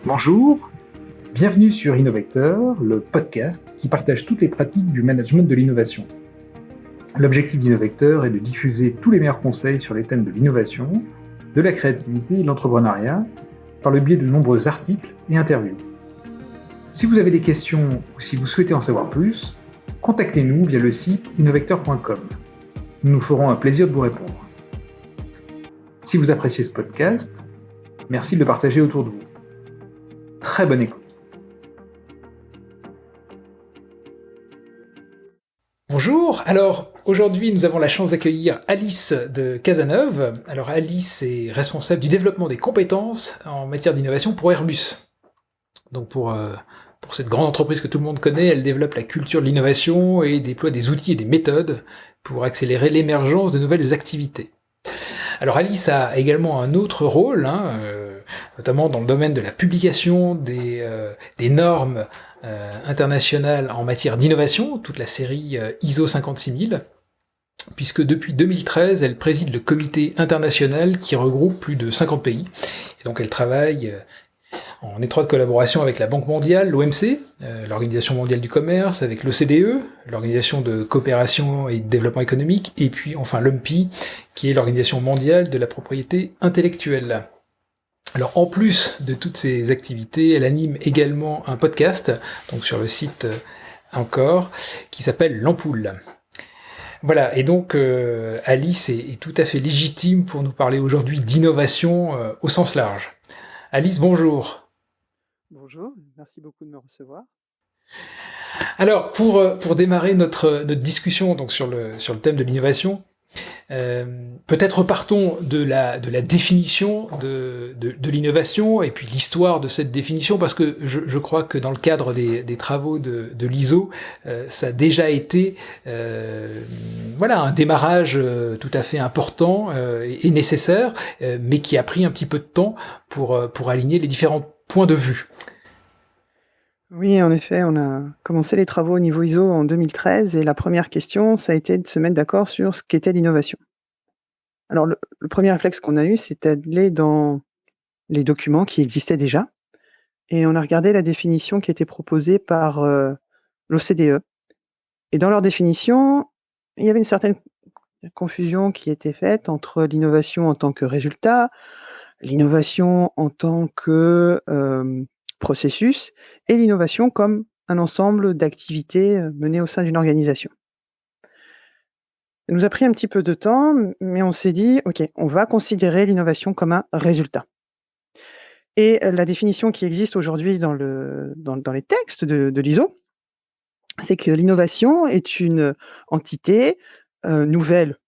Bonjour, bienvenue sur Innovecteur, le podcast qui partage toutes les pratiques du management de l'innovation. L'objectif d'Innovecteur est de diffuser tous les meilleurs conseils sur les thèmes de l'innovation, de la créativité et de l'entrepreneuriat par le biais de nombreux articles et interviews. Si vous avez des questions ou si vous souhaitez en savoir plus, contactez-nous via le site innovecteur.com. Nous nous ferons un plaisir de vous répondre. Si vous appréciez ce podcast, merci de le partager autour de vous. Très bonne écoute. Bonjour, alors aujourd'hui nous avons la chance d'accueillir Alice de Cazeneuve. Alors Alice est responsable du développement des compétences en matière d'innovation pour Airbus. Donc pour cette grande entreprise que tout le monde connaît, elle développe la culture de l'innovation et déploie des outils et des méthodes pour accélérer l'émergence de nouvelles activités. Alors Alice a également un autre rôle, notamment dans le domaine de la publication des normes internationales en matière d'innovation, toute la série ISO 56000, puisque depuis 2013, elle préside le comité international qui regroupe plus de 50 pays. Et donc elle travaille en étroite collaboration avec la Banque mondiale, l'OMC, l'Organisation mondiale du commerce, avec l'OCDE, l'Organisation de coopération et de développement économique, et puis enfin l'OMPI, qui est l'Organisation mondiale de la propriété intellectuelle. Alors en plus de toutes ces activités, elle anime également un podcast, donc sur le site encore, qui s'appelle L'Ampoule. Voilà, et donc Alice est tout à fait légitime pour nous parler aujourd'hui d'innovation au sens large. Alice, bonjour. Bonjour, merci beaucoup de me recevoir. Alors, pour démarrer notre discussion donc sur le thème de l'innovation, peut-être partons de la définition de l'innovation et puis l'histoire de cette définition, parce que je crois que dans le cadre des travaux de l'ISO, ça a déjà été un démarrage tout à fait important et nécessaire, mais qui a pris un petit peu de temps pour aligner les différents points de vue. Oui, en effet, on a commencé les travaux au niveau ISO en 2013 et la première question, ça a été de se mettre d'accord sur ce qu'était l'innovation. Alors, le premier réflexe qu'on a eu, c'était d'aller dans les documents qui existaient déjà et on a regardé la définition qui était proposée par l'OCDE. Et dans leur définition, il y avait une certaine confusion qui était faite entre l'innovation en tant que résultat, l'innovation en tant que processus et l'innovation comme un ensemble d'activités menées au sein d'une organisation. Ça nous a pris un petit peu de temps, mais on s'est dit, OK, on va considérer l'innovation comme un résultat. Et la définition qui existe aujourd'hui dans les textes de l'ISO, c'est que l'innovation est une entité nouvelle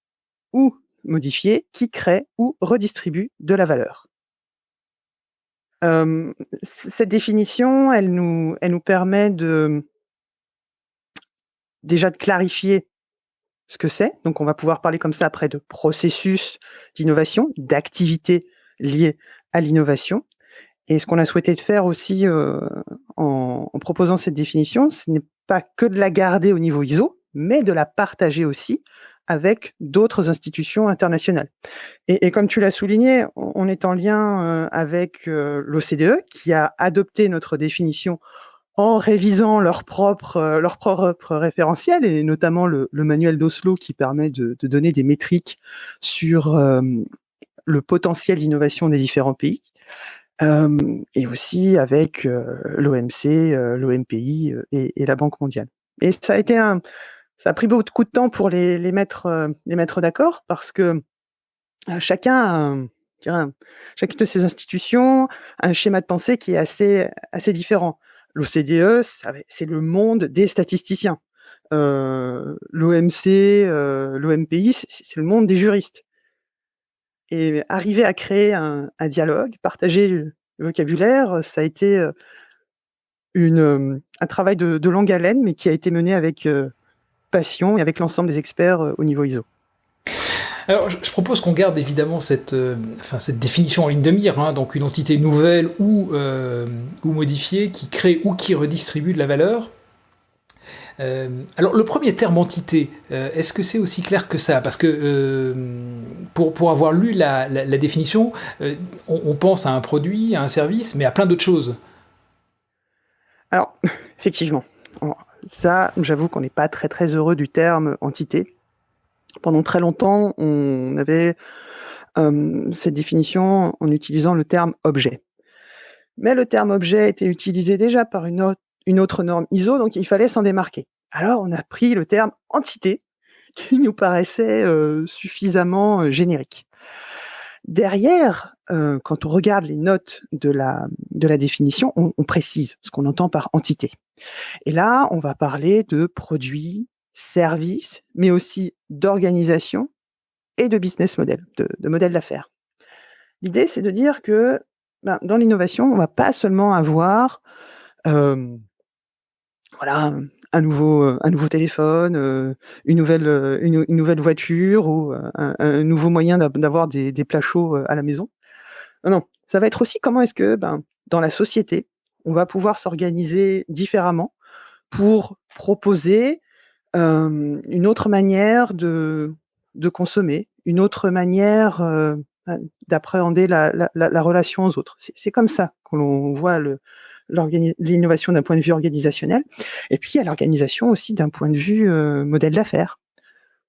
ou modifiée qui crée ou redistribue de la valeur. Cette définition, elle nous permet déjà de clarifier ce que c'est. Donc on va pouvoir parler comme ça après de processus d'innovation, d'activités liées à l'innovation. Et ce qu'on a souhaité faire aussi en proposant cette définition, ce n'est pas que de la garder au niveau ISO, mais de la partager aussi avec d'autres institutions internationales. Et comme tu l'as souligné, on est en lien avec l'OCDE qui a adopté notre définition en révisant leur propre référentiel, et notamment le manuel d'Oslo qui permet de donner des métriques sur le potentiel d'innovation des différents pays, et aussi avec l'OMC, l'OMPI et la Banque mondiale. Et ça a pris beaucoup de temps pour les mettre d'accord, parce que chacune de ces institutions a un schéma de pensée qui est assez différent. L'OCDE, c'est le monde des statisticiens. L'OMC, l'OMPI, c'est le monde des juristes. Et arriver à créer un dialogue, partager le vocabulaire, ça a été un travail de longue haleine, mais qui a été mené avec passion et avec l'ensemble des experts au niveau ISO. Alors, je propose qu'on garde évidemment cette définition en ligne de mire, donc une entité nouvelle ou modifiée qui crée ou qui redistribue de la valeur. Alors, le premier terme entité, est-ce que c'est aussi clair que ça? Parce que pour avoir lu la définition, on pense à un produit, à un service, mais à plein d'autres choses. Alors, effectivement, ça, j'avoue qu'on n'est pas très très heureux du terme entité. Pendant très longtemps, on avait cette définition en utilisant le terme objet. Mais le terme objet était utilisé déjà par une autre norme ISO, donc il fallait s'en démarquer. Alors, on a pris le terme entité, qui nous paraissait suffisamment générique. Derrière, quand on regarde les notes de la définition, on précise ce qu'on entend par entité. Et là, on va parler de produits, services, mais aussi d'organisation et de business model, de modèle d'affaires. L'idée, c'est de dire que dans l'innovation, on ne va pas seulement avoir voilà, un nouveau téléphone, une nouvelle voiture ou un nouveau moyen d'avoir des plats chauds à la maison. Non, ça va être aussi comment est-ce que, dans la société, on va pouvoir s'organiser différemment pour proposer une autre manière de consommer, une autre manière d'appréhender la relation aux autres. C'est comme ça que l'on voit l'innovation d'un point de vue organisationnel. Et puis, il y a l'organisation aussi d'un point de vue modèle d'affaires.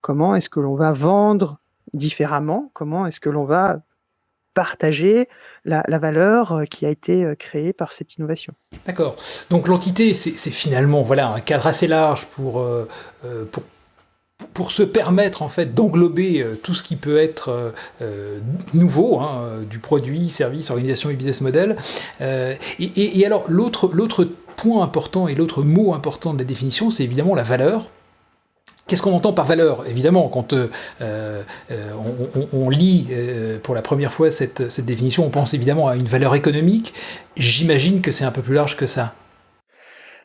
Comment est-ce que l'on va vendre différemment? Comment est-ce que l'on va partager la valeur qui a été créée par cette innovation? D'accord. Donc l'entité, c'est finalement voilà, un cadre assez large pour se permettre en fait d'englober tout ce qui peut être nouveau, du produit, service, organisation et business model. Et alors l'autre point important et l'autre mot important de la définition, c'est évidemment la valeur. Qu'est-ce qu'on entend par valeur? Évidemment, quand on lit pour la première fois cette définition, on pense évidemment à une valeur économique. J'imagine que c'est un peu plus large que ça.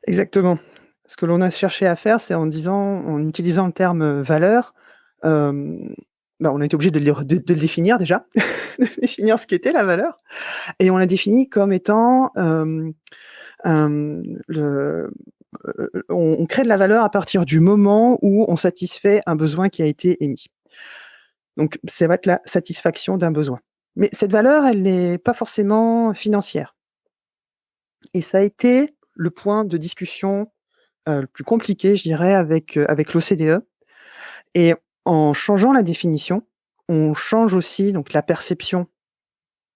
Exactement. Ce que l'on a cherché à faire, c'est en utilisant le terme valeur, on a été obligé de le définir déjà, de définir ce qu'était la valeur, et on l'a défini comme étant on crée de la valeur à partir du moment où on satisfait un besoin qui a été émis. Donc, ça va être la satisfaction d'un besoin. Mais cette valeur, elle n'est pas forcément financière. Et ça a été le point de discussion le plus compliqué, je dirais, avec l'OCDE. Et en changeant la définition, on change aussi donc la perception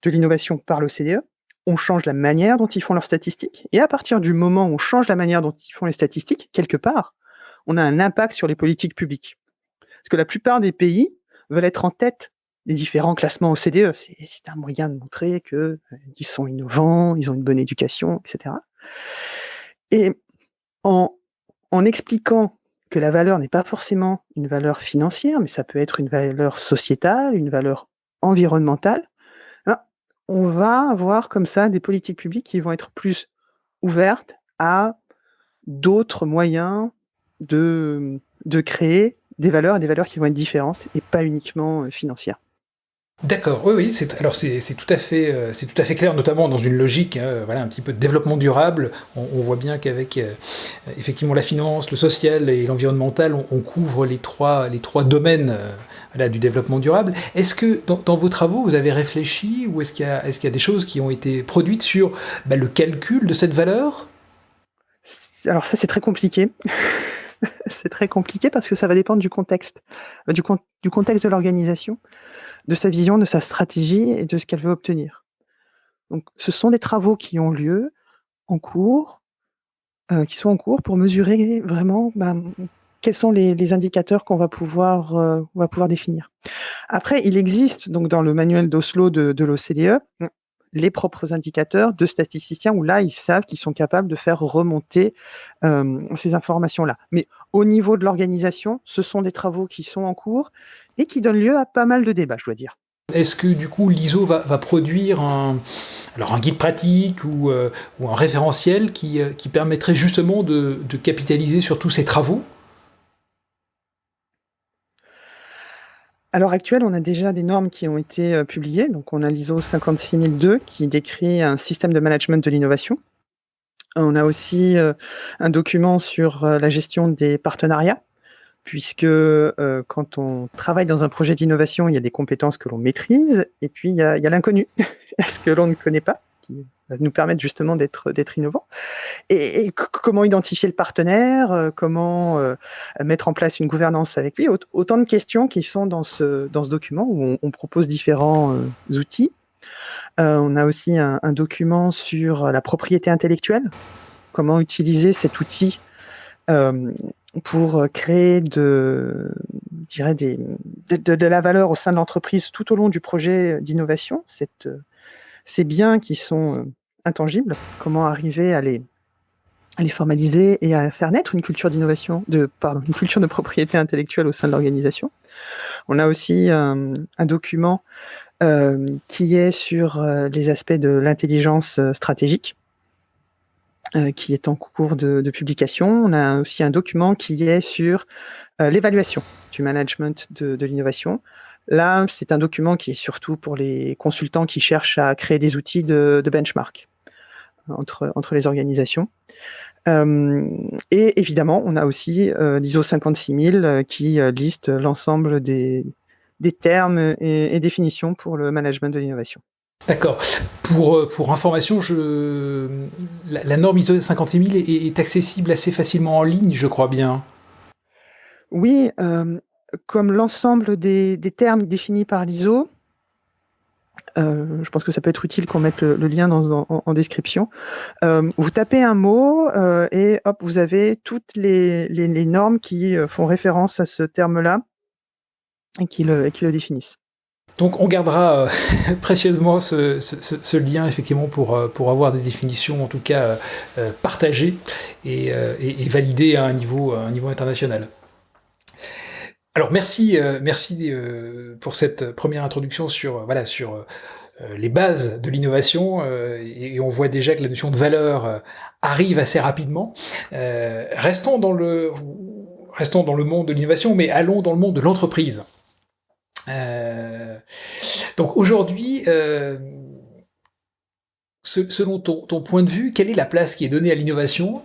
de l'innovation par l'OCDE. On change la manière dont ils font leurs statistiques. Et à partir du moment où on change la manière dont ils font les statistiques, quelque part, on a un impact sur les politiques publiques. Parce que la plupart des pays veulent être en tête des différents classements OCDE. C'est un moyen de montrer qu'ils sont innovants, ils ont une bonne éducation, etc. Et en expliquant que la valeur n'est pas forcément une valeur financière, mais ça peut être une valeur sociétale, une valeur environnementale, on va avoir comme ça des politiques publiques qui vont être plus ouvertes à d'autres moyens de créer des valeurs et des valeurs qui vont être différentes et pas uniquement financières. D'accord, oui, c'est tout à fait clair, notamment dans une logique, voilà, un petit peu de développement durable. On voit bien qu'avec effectivement la finance, le social et l'environnemental, on couvre les trois domaines voilà, du développement durable. Est-ce que dans vos travaux, vous avez réfléchi ou est-ce qu'il y a des choses qui ont été produites sur le calcul de cette valeur? Alors ça, c'est très compliqué. C'est très compliqué parce que ça va dépendre du contexte, du contexte de l'organisation, de sa vision, de sa stratégie et de ce qu'elle veut obtenir. Donc, ce sont des travaux qui ont lieu en cours, qui sont en cours pour mesurer vraiment quels sont les indicateurs qu'on va pouvoir définir. Après, il existe donc dans le manuel d'Oslo de l'OCDE les propres indicateurs de statisticiens où là, ils savent qu'ils sont capables de faire remonter ces informations-là. Mais au niveau de l'organisation, ce sont des travaux qui sont en cours et qui donnent lieu à pas mal de débats, je dois dire. Est-ce que du coup l'ISO va produire un guide pratique ou un référentiel qui permettrait justement de capitaliser sur tous ces travaux? À l'heure actuelle, on a déjà des normes qui ont été publiées. Donc, on a l'ISO 56002 qui décrit un système de management de l'innovation. On a aussi un document sur la gestion des partenariats, puisque quand on travaille dans un projet d'innovation, il y a des compétences que l'on maîtrise, et puis il y a l'inconnu, ce que l'on ne connaît pas, qui va nous permettre justement d'être innovant. Et comment identifier le partenaire, comment mettre en place une gouvernance avec lui, autant de questions qui sont dans ce document où on propose différents outils. On a aussi un document sur la propriété intellectuelle, comment utiliser cet outil pour créer de la valeur au sein de l'entreprise tout au long du projet d'innovation. Ces biens qui sont intangibles, comment arriver à les formaliser et à faire naître une culture d'innovation, une culture de propriété intellectuelle au sein de l'organisation. On a aussi un document qui est sur les aspects de l'intelligence stratégique, qui est en cours de publication. On a aussi un document qui est sur l'évaluation du management de l'innovation. Là, c'est un document qui est surtout pour les consultants qui cherchent à créer des outils de benchmark entre les organisations. Et évidemment, on a aussi l'ISO 56000 qui liste l'ensemble des termes et définitions pour le management de l'innovation. D'accord. Pour information, la norme ISO 56000 est accessible assez facilement en ligne, je crois bien. Oui, comme l'ensemble des termes définis par l'ISO, je pense que ça peut être utile qu'on mette le lien en description. Vous tapez un mot et hop, vous avez toutes les normes qui font référence à ce terme-là et qui le définissent. Donc on gardera précieusement ce lien effectivement pour avoir des définitions en tout cas partagées et validées à un niveau international. Alors merci pour cette première introduction sur les bases de l'innovation et on voit déjà que la notion de valeur arrive assez rapidement. Restons dans le monde de l'innovation, mais allons dans le monde de l'entreprise. Donc aujourd'hui, selon ton point de vue, quelle est la place qui est donnée à l'innovation ?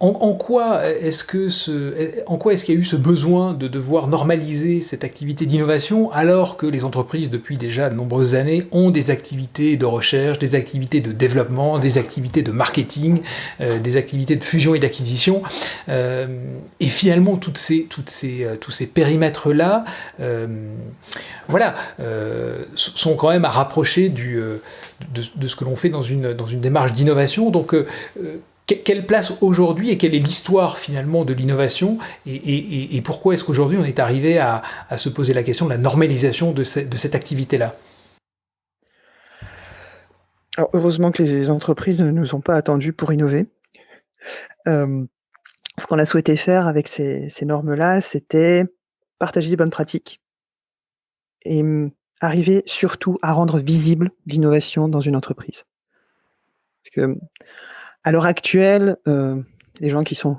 En quoi est-ce qu'il y a eu ce besoin de devoir normaliser cette activité d'innovation alors que les entreprises, depuis déjà de nombreuses années, ont des activités de recherche, des activités de développement, des activités de marketing, des activités de fusion et d'acquisition, et finalement tous ces périmètres-là, sont quand même à rapprocher de ce que l'on fait dans une démarche d'innovation. Donc, quelle place aujourd'hui et quelle est l'histoire finalement de l'innovation et pourquoi est-ce qu'aujourd'hui on est arrivé à se poser la question de la normalisation de cette activité-là ? Alors, heureusement que les entreprises ne nous ont pas attendus pour innover. Ce qu'on a souhaité faire avec ces normes-là, c'était partager les bonnes pratiques et arriver surtout à rendre visible l'innovation dans une entreprise. Parce que à l'heure actuelle, les gens qui sont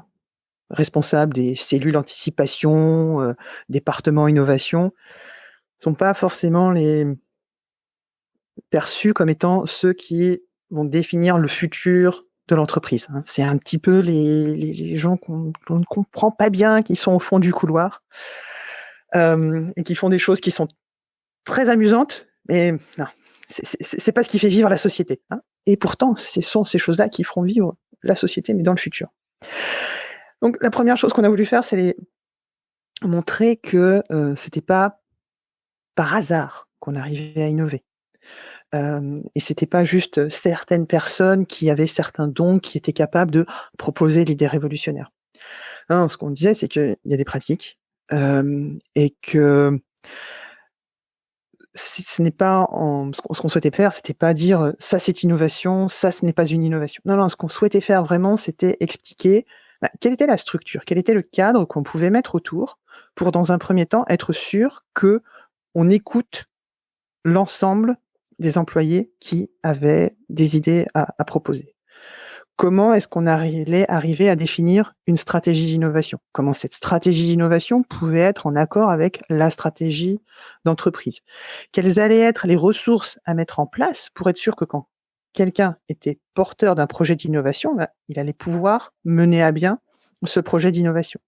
responsables des cellules anticipation, départements innovation, sont pas forcément les perçus comme étant ceux qui vont définir le futur de l'entreprise. C'est un petit peu les gens qu'on ne comprend pas bien, qui sont au fond du couloir, et qui font des choses qui sont très amusantes, mais non, c'est pas ce qui fait vivre la société. Et pourtant, ce sont ces choses-là qui feront vivre la société, mais dans le futur. Donc, la première chose qu'on a voulu faire, c'est montrer que c'était pas par hasard qu'on arrivait à innover. Et c'était pas juste certaines personnes qui avaient certains dons qui étaient capables de proposer l'idée révolutionnaire. Non, ce qu'on disait, c'est qu'il y a des pratiques et que ce n'est pas ce qu'on souhaitait faire, c'était pas dire ça c'est innovation, ça ce n'est pas une innovation. Non, ce qu'on souhaitait faire vraiment, c'était expliquer quelle était la structure, quel était le cadre qu'on pouvait mettre autour pour, dans un premier temps, être sûr que on écoute l'ensemble des employés qui avaient des idées à proposer. Comment est-ce qu'on allait arriver à définir une stratégie d'innovation ? Comment cette stratégie d'innovation pouvait être en accord avec la stratégie d'entreprise ? Quelles allaient être les ressources à mettre en place pour être sûr que quand quelqu'un était porteur d'un projet d'innovation, il allait pouvoir mener à bien ce projet d'innovation.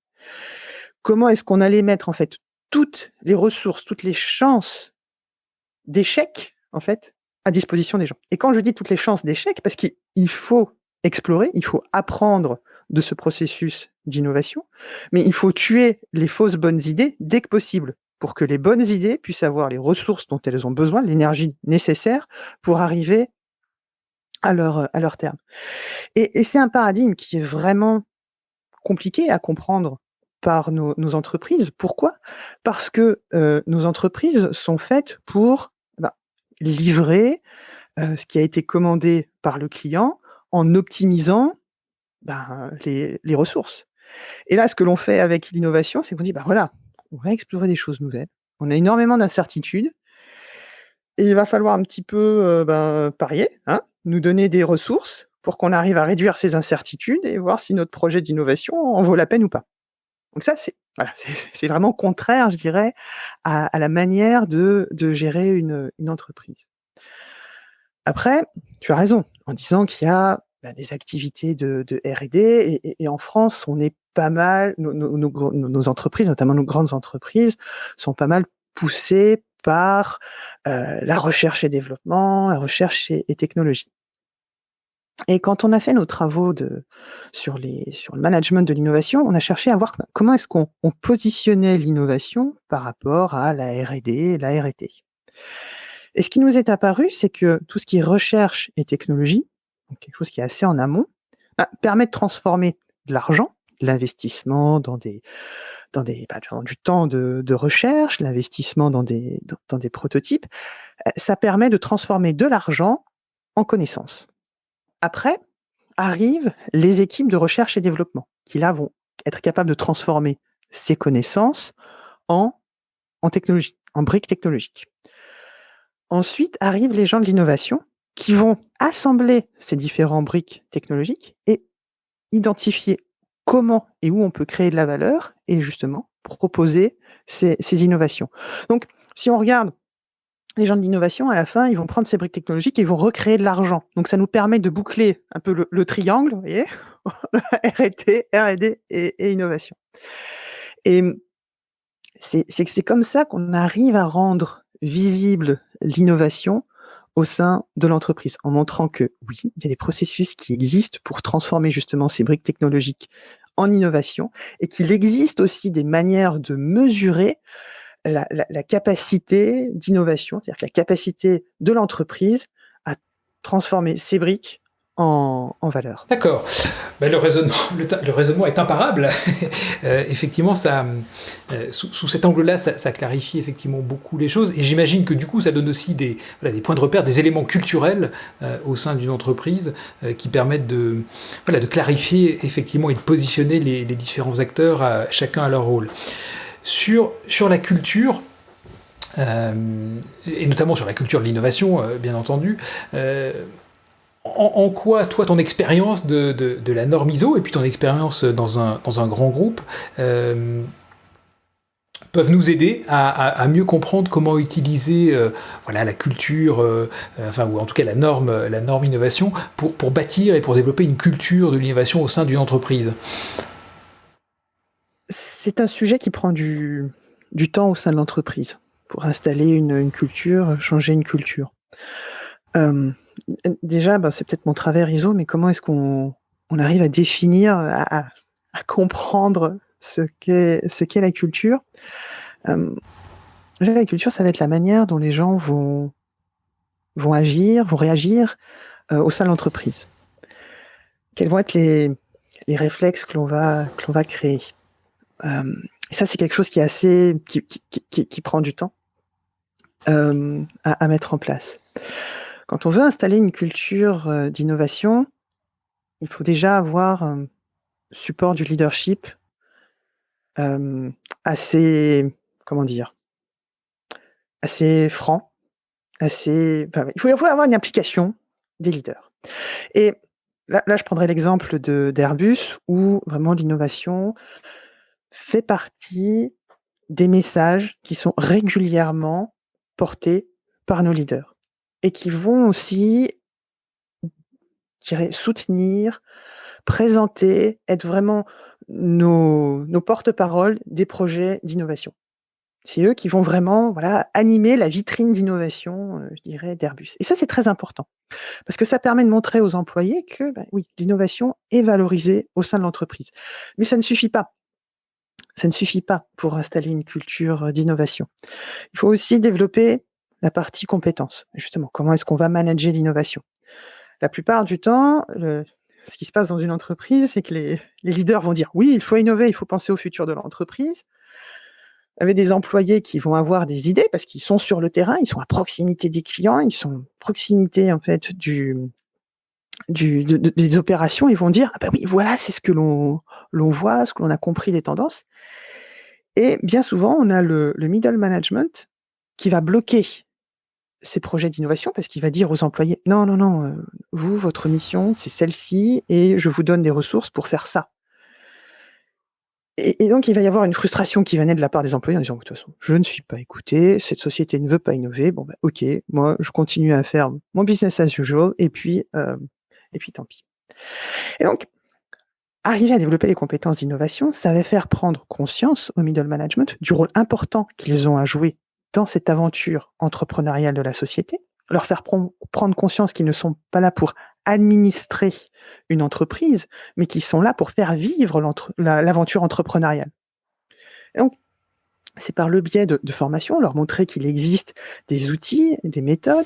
Comment est-ce qu'on allait mettre en fait toutes les ressources, toutes les chances d'échec en fait à disposition des gens. Et quand je dis toutes les chances d'échec, parce qu'il faut explorer, il faut apprendre de ce processus d'innovation, mais il faut tuer les fausses bonnes idées dès que possible pour que les bonnes idées puissent avoir les ressources dont elles ont besoin, l'énergie nécessaire pour arriver à leur terme. Et c'est un paradigme qui est vraiment compliqué à comprendre par nos entreprises. Pourquoi? Parce que nos entreprises sont faites pour livrer ce qui a été commandé par le client en optimisant les ressources. Et là, ce que l'on fait avec l'innovation, c'est qu'on dit, voilà, on va explorer des choses nouvelles. On a énormément d'incertitudes et il va falloir un petit peu parier, hein, nous donner des ressources pour qu'on arrive à réduire ces incertitudes et voir si notre projet d'innovation en vaut la peine ou pas. Donc ça, c'est vraiment contraire, je dirais, à la manière de gérer une entreprise. Après, tu as raison en disant qu'il y a des activités de R&D et en France, on est pas mal, nos entreprises, notamment nos grandes entreprises, sont pas mal poussées par la recherche et développement, la recherche et technologie. Et quand on a fait nos travaux sur le management de l'innovation, on a cherché à voir comment est-ce qu'on positionnait l'innovation par rapport à la R&D et la R&T. Et ce qui nous est apparu, c'est que tout ce qui est recherche et technologie, donc quelque chose qui est assez en amont, permet de transformer de l'argent, de l'investissement dans du temps de recherche, l'investissement dans des prototypes. Ça permet de transformer de l'argent en connaissances. Après, arrivent les équipes de recherche et développement, qui là vont être capables de transformer ces connaissances en technologie, en briques technologiques. Ensuite arrivent les gens de l'innovation qui vont assembler ces différents briques technologiques et identifier comment et où on peut créer de la valeur et justement proposer ces innovations. Donc, si on regarde les gens de l'innovation, à la fin, ils vont prendre ces briques technologiques et ils vont recréer de l'argent. Donc, ça nous permet de boucler un peu le triangle, vous voyez, R&D et innovation. Et c'est comme ça qu'on arrive à rendre visible l'innovation au sein de l'entreprise, en montrant que oui, il y a des processus qui existent pour transformer justement ces briques technologiques en innovation et qu'il existe aussi des manières de mesurer la capacité d'innovation, c'est-à-dire que la capacité de l'entreprise à transformer ces briques en valeur. D'accord. Le raisonnement est imparable. Effectivement, sous cet angle-là, ça clarifie effectivement beaucoup les choses. Et j'imagine que du coup, ça donne aussi des points de repère, des éléments culturels au sein d'une entreprise qui permettent de clarifier effectivement et de positionner les différents acteurs, chacun à leur rôle. Sur la culture, et notamment sur la culture de l'innovation, bien entendu, en quoi, toi, ton expérience de la norme ISO et puis ton expérience dans un grand groupe peuvent nous aider à mieux comprendre comment utiliser la culture, ou en tout cas la norme innovation, pour bâtir et pour développer une culture de l'innovation au sein d'une entreprise? C'est un sujet qui prend du temps au sein de l'entreprise pour installer une culture, changer une culture. Déjà, c'est peut-être mon travers ISO, mais comment est-ce qu'on arrive à définir, à comprendre ce qu'est la culture? Déjà, la culture, ça va être la manière dont les gens vont agir, vont réagir au sein de l'entreprise. Quels vont être les réflexes que l'on va créer? Et ça, c'est quelque chose qui est assez qui prend du temps à mettre en place. Quand on veut installer une culture d'innovation, il faut déjà avoir un support du leadership assez, assez franc, il faut avoir une implication des leaders. Et là je prendrais l'exemple d'Airbus où vraiment l'innovation fait partie des messages qui sont régulièrement portés par nos leaders et qui vont aussi je dirais, soutenir, présenter, être vraiment nos porte-parole des projets d'innovation. C'est eux qui vont vraiment, voilà, animer la vitrine d'innovation, je dirais, d'Airbus. Et ça, c'est très important parce que ça permet de montrer aux employés que, oui, l'innovation est valorisée au sein de l'entreprise. Mais ça ne suffit pas. Ça ne suffit pas pour installer une culture, d'innovation. Il faut aussi développer la partie compétences. Justement, comment est-ce qu'on va manager l'innovation? La plupart du temps, ce qui se passe dans une entreprise, c'est que les leaders vont dire: «Oui, il faut innover, il faut penser au futur de l'entreprise». Avec des employés qui vont avoir des idées parce qu'ils sont sur le terrain, ils sont à proximité des clients, ils sont à proximité en fait des opérations. Ils vont dire: «Ah bah oui, voilà, c'est ce que l'on voit, ce que l'on a compris des tendances». Et bien souvent, on a le middle management qui va bloquer ces projets d'innovation parce qu'il va dire aux employés: «Non, non, non, vous, votre mission, c'est celle-ci et je vous donne des ressources pour faire ça». Et donc, il va y avoir une frustration qui va naître de la part des employés en disant: «De toute façon, je ne suis pas écouté, cette société ne veut pas innover, bon bah, OK, moi je continue à faire mon business as usual et puis tant pis». Et donc, arriver à développer les compétences d'innovation, ça va faire prendre conscience au middle management du rôle important qu'ils ont à jouer dans cette aventure entrepreneuriale de la société, leur faire prendre conscience qu'ils ne sont pas là pour administrer une entreprise, mais qu'ils sont là pour faire vivre l'aventure entrepreneuriale. Et donc, c'est par le biais de formation, leur montrer qu'il existe des outils, des méthodes,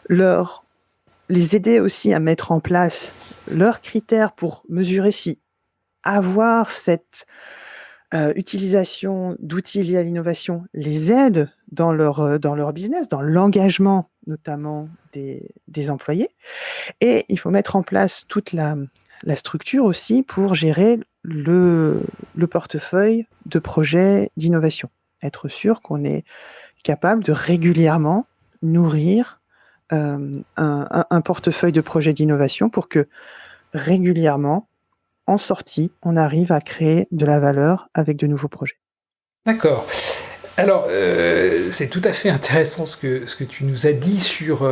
les aider aussi à mettre en place leurs critères pour mesurer si avoir cette utilisation d'outils liés à l'innovation les aide dans leur business, dans l'engagement notamment des employés. Et il faut mettre en place toute la structure aussi pour gérer le portefeuille de projets d'innovation. Être sûr qu'on est capable de régulièrement nourrir un portefeuille de projets d'innovation pour que régulièrement, en sortie, on arrive à créer de la valeur avec de nouveaux projets. D'accord. Alors, c'est tout à fait intéressant ce que tu nous as dit sur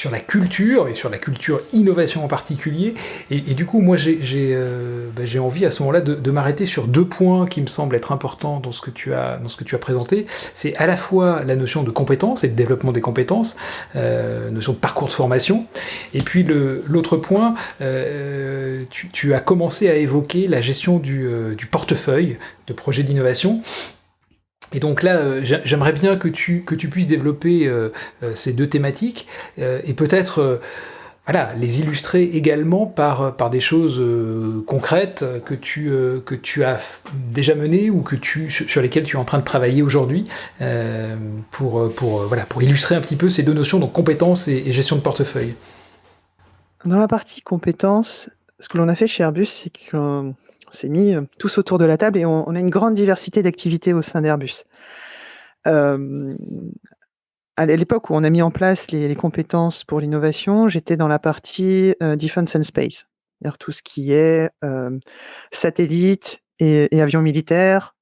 la culture, et sur la culture innovation en particulier. Et du coup, moi, j'ai envie à ce moment-là de m'arrêter sur 2 points qui me semblent être importants dans ce que tu as présenté. C'est à la fois la notion de compétences et de développement des compétences, notion de parcours de formation. Et puis l'autre point, tu as commencé à évoquer la gestion du portefeuille de projets d'innovation. Et donc là, j'aimerais bien que tu puisses développer ces 2 thématiques et peut-être voilà, les illustrer également par des choses concrètes que tu as déjà menées ou sur lesquelles tu es en train de travailler aujourd'hui pour illustrer un petit peu ces 2 notions, donc compétences et gestion de portefeuille. Dans la partie compétences, ce que l'on a fait chez Airbus, c'est qu'on s'est mis tous autour de la table et on a une grande diversité d'activités au sein d'Airbus. À l'époque où on a mis en place les compétences pour l'innovation, j'étais dans la partie Defense and Space, c'est-à-dire tout ce qui est satellites et avions militaires,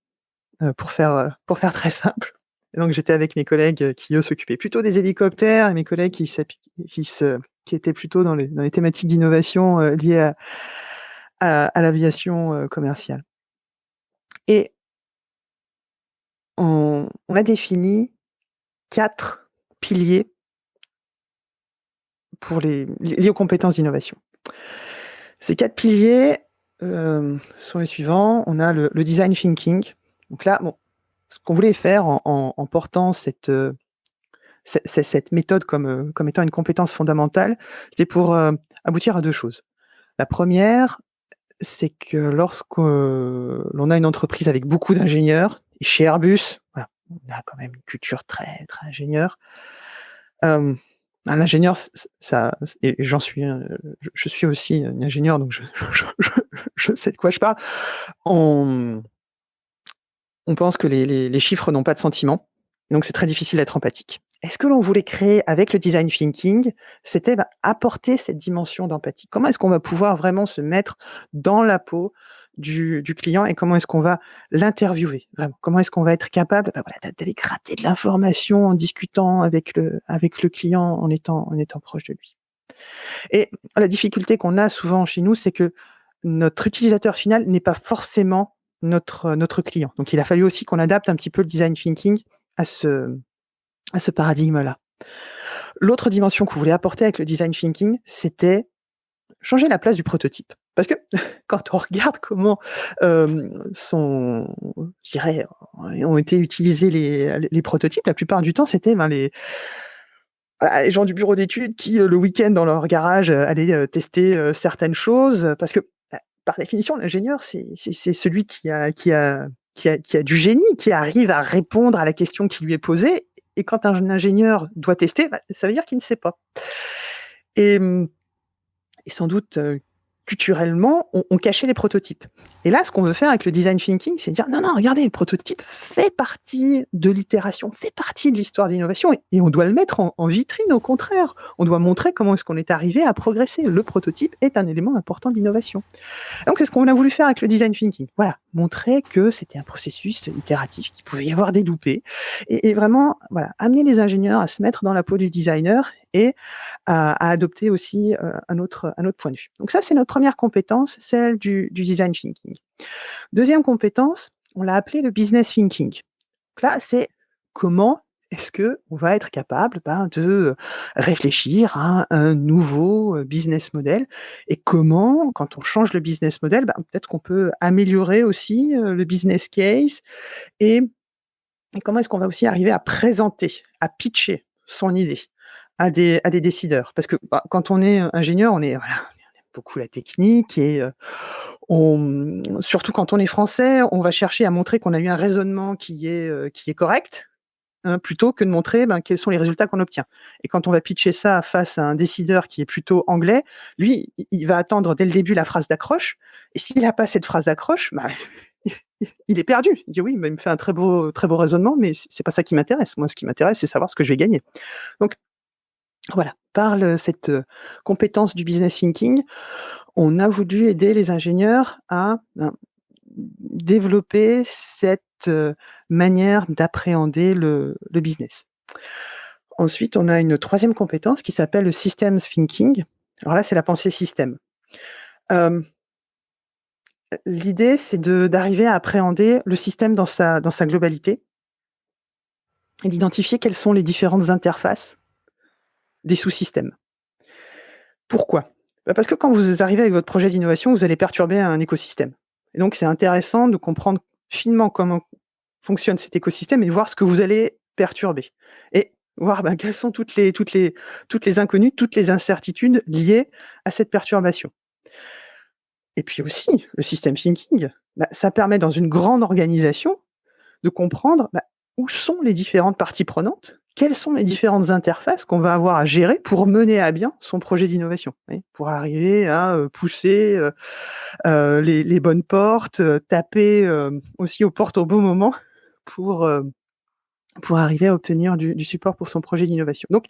pour faire très simple. Et donc j'étais avec mes collègues qui, eux, s'occupaient plutôt des hélicoptères et mes collègues qui étaient plutôt dans les thématiques d'innovation liées à l'aviation commerciale. Et on a défini 4 piliers liés aux compétences d'innovation. Ces 4 piliers sont les suivants. On a le design thinking. Donc là, ce qu'on voulait faire en portant cette méthode comme étant une compétence fondamentale, c'était pour aboutir à 2 choses. La première, c'est que lorsque l'on a une entreprise avec beaucoup d'ingénieurs, et chez Airbus, voilà, on a quand même une culture très, très ingénieur. Un ingénieur, ça, et j'en suis, je suis aussi un ingénieur, donc je sais de quoi je parle. On pense que les chiffres n'ont pas de sentiment, donc c'est très difficile d'être empathique. Et ce que l'on voulait créer avec le design thinking, c'était apporter cette dimension d'empathie. Comment est-ce qu'on va pouvoir vraiment se mettre dans la peau du client et comment est-ce qu'on va l'interviewer vraiment? Comment est-ce qu'on va être capable d'aller gratter de l'information en discutant avec le client, en étant proche de lui? Et la difficulté qu'on a souvent chez nous, c'est que notre utilisateur final n'est pas forcément notre client. Donc il a fallu aussi qu'on adapte un petit peu le design thinking à ce paradigme-là. L'autre dimension qu'on voulait apporter avec le design thinking, c'était changer la place du prototype. Parce que quand on regarde comment je dirais, ont été utilisés les prototypes, la plupart du temps, c'était voilà, les gens du bureau d'études qui, le week-end, dans leur garage, allaient tester certaines choses. Parce que, par définition, l'ingénieur, c'est celui qui a du génie, qui arrive à répondre à la question qui lui est posée. Et quand un ingénieur doit tester, ça veut dire qu'il ne sait pas. Et sans doute, culturellement, on cachait les prototypes. Et là, ce qu'on veut faire avec le design thinking, c'est dire: «Non, non, regardez, le prototype fait partie de l'itération, fait partie de l'histoire d'innovation et on doit le mettre en vitrine, au contraire. On doit montrer comment est-ce qu'on est arrivé à progresser. Le prototype est un élément important de l'innovation». Donc c'est ce qu'on a voulu faire avec le design thinking. Voilà, montrer que c'était un processus itératif, qu'il pouvait y avoir des loupés et vraiment, voilà, amener les ingénieurs à se mettre dans la peau du designer et à adopter aussi un autre point de vue. Donc ça, c'est notre première compétence, celle du design thinking. Deuxième compétence, on l'a appelée le business thinking. Donc là, c'est comment est-ce qu'on va être capable de réfléchir à un nouveau business model et comment, quand on change le business model, peut-être qu'on peut améliorer aussi le business case et comment est-ce qu'on va aussi arriver à présenter, à pitcher son idée à des décideurs. Parce que quand on est ingénieur, on aime beaucoup la technique et surtout quand on est français, on va chercher à montrer qu'on a eu un raisonnement qui est correct, hein, plutôt que de montrer quels sont les résultats qu'on obtient. Et quand on va pitcher ça face à un décideur qui est plutôt anglais, lui, il va attendre dès le début la phrase d'accroche. Et s'il n'a pas cette phrase d'accroche, il est perdu. Il dit: «Oui, il me fait un très beau raisonnement, mais c'est pas ça qui m'intéresse. Moi, ce qui m'intéresse, c'est savoir ce que je vais gagner». Donc voilà, par cette compétence du business thinking, on a voulu aider les ingénieurs à développer cette manière d'appréhender le business. Ensuite, on a une troisième compétence qui s'appelle le systems thinking. Alors là, c'est la pensée système. L'idée, c'est d'arriver à appréhender le système dans sa globalité et d'identifier quelles sont les différentes interfaces des sous-systèmes. Pourquoi? Parce que quand vous arrivez avec votre projet d'innovation, vous allez perturber un écosystème. Et donc, c'est intéressant de comprendre finement comment fonctionne cet écosystème et voir ce que vous allez perturber. Et voir quelles sont toutes les inconnues, toutes les incertitudes liées à cette perturbation. Et puis aussi, le system thinking, ça permet dans une grande organisation de comprendre où sont les différentes parties prenantes, quelles sont les différentes interfaces qu'on va avoir à gérer pour mener à bien son projet d'innovation, pour arriver à pousser les bonnes portes, taper aussi aux portes au bon moment pour arriver à obtenir du support pour son projet d'innovation. Donc,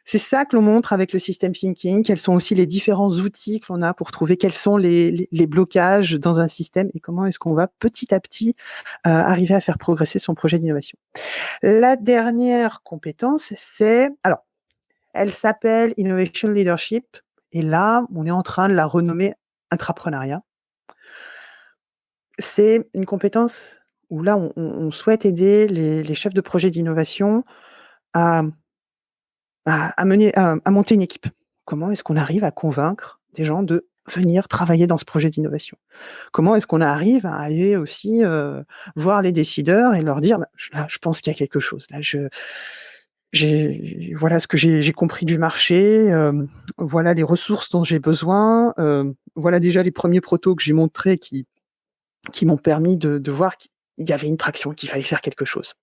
c'est ça que l'on montre avec le system thinking, quels sont aussi les différents outils que l'on a pour trouver quels sont les blocages dans un système et comment est-ce qu'on va petit à petit arriver à faire progresser son projet d'innovation. La dernière compétence, alors, elle s'appelle Innovation Leadership et là, on est en train de la renommer intrapreneuriat. C'est une compétence où là, on souhaite aider les chefs de projet d'innovation à monter une équipe. Comment est-ce qu'on arrive à convaincre des gens de venir travailler dans ce projet d'innovation? Comment est-ce qu'on arrive à aller aussi voir les décideurs et leur dire: «Là, je pense qu'il y a quelque chose. Là, voilà ce que j'ai compris du marché, voilà les ressources dont j'ai besoin, voilà déjà les premiers protos que j'ai montrés qui m'ont permis de voir qu'il y avait une traction, qu'il fallait faire quelque chose».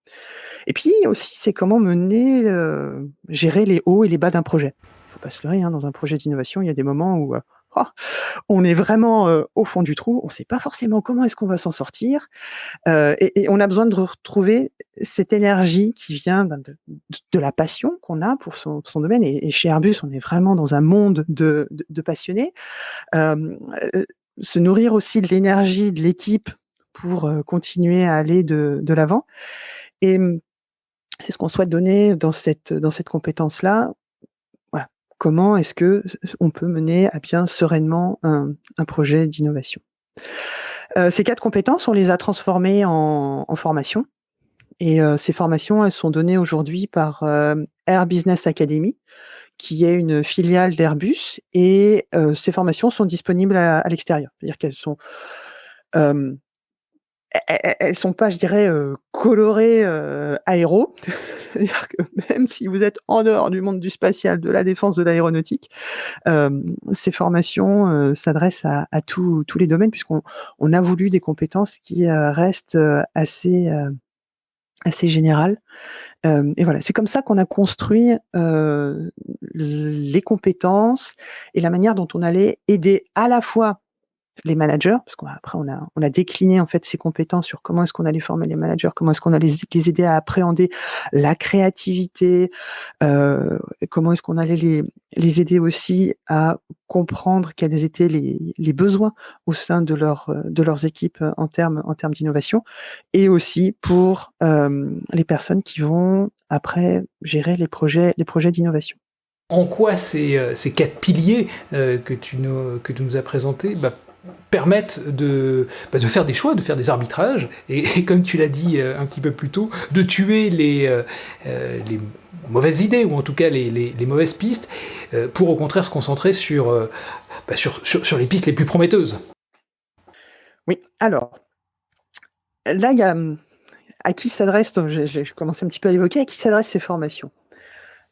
Et puis aussi, c'est comment gérer les hauts et les bas d'un projet. Il ne faut pas se leurrer, dans un projet d'innovation, il y a des moments où, on est vraiment, au fond du trou, on ne sait pas forcément comment est-ce qu'on va s'en sortir, et on a besoin de retrouver cette énergie qui vient de la passion qu'on a pour son domaine et chez Airbus, on est vraiment dans un monde de passionnés. Se nourrir aussi de l'énergie de l'équipe pour, continuer à aller de l'avant et c'est ce qu'on souhaite donner dans cette compétence-là. Voilà. comment est-ce que on peut mener à bien sereinement un projet d'innovation. Ces 4 compétences, on les a transformées en formations et ces formations, elles sont données aujourd'hui par, Air Business Academy, qui est une filiale d'Airbus et ces formations sont disponibles à l'extérieur. C'est-à-dire qu'elles sont, hem, elles sont pas, je dirais, colorées, aéro. C'est-à-dire que même si vous êtes en dehors du monde du spatial, de la défense, de l'aéronautique, ces formations, s'adressent à tous les domaines puisqu'on a voulu des compétences qui, restent, assez générales. Et voilà, c'est comme ça qu'on a construit, les compétences et la manière dont on allait aider à la fois les managers, parce qu'après on a décliné en fait ces compétences sur comment est-ce qu'on allait former les managers, comment est-ce qu'on allait les aider à appréhender la créativité, comment est-ce qu'on allait les aider aussi à comprendre quels étaient les besoins au sein de leurs équipes en termes d'innovation, et aussi pour les personnes qui vont après gérer les projets d'innovation. En quoi ces 4 piliers que tu nous as présentés permettent de faire des choix, de faire des arbitrages, et comme tu l'as dit un petit peu plus tôt, de tuer les mauvaises idées, ou en tout cas les mauvaises pistes, pour au contraire se concentrer sur les pistes les plus prometteuses. Oui, alors, là il y a, à qui s'adresse, donc j'ai commencé un petit peu à l'évoquer, à qui s'adressent ces formations?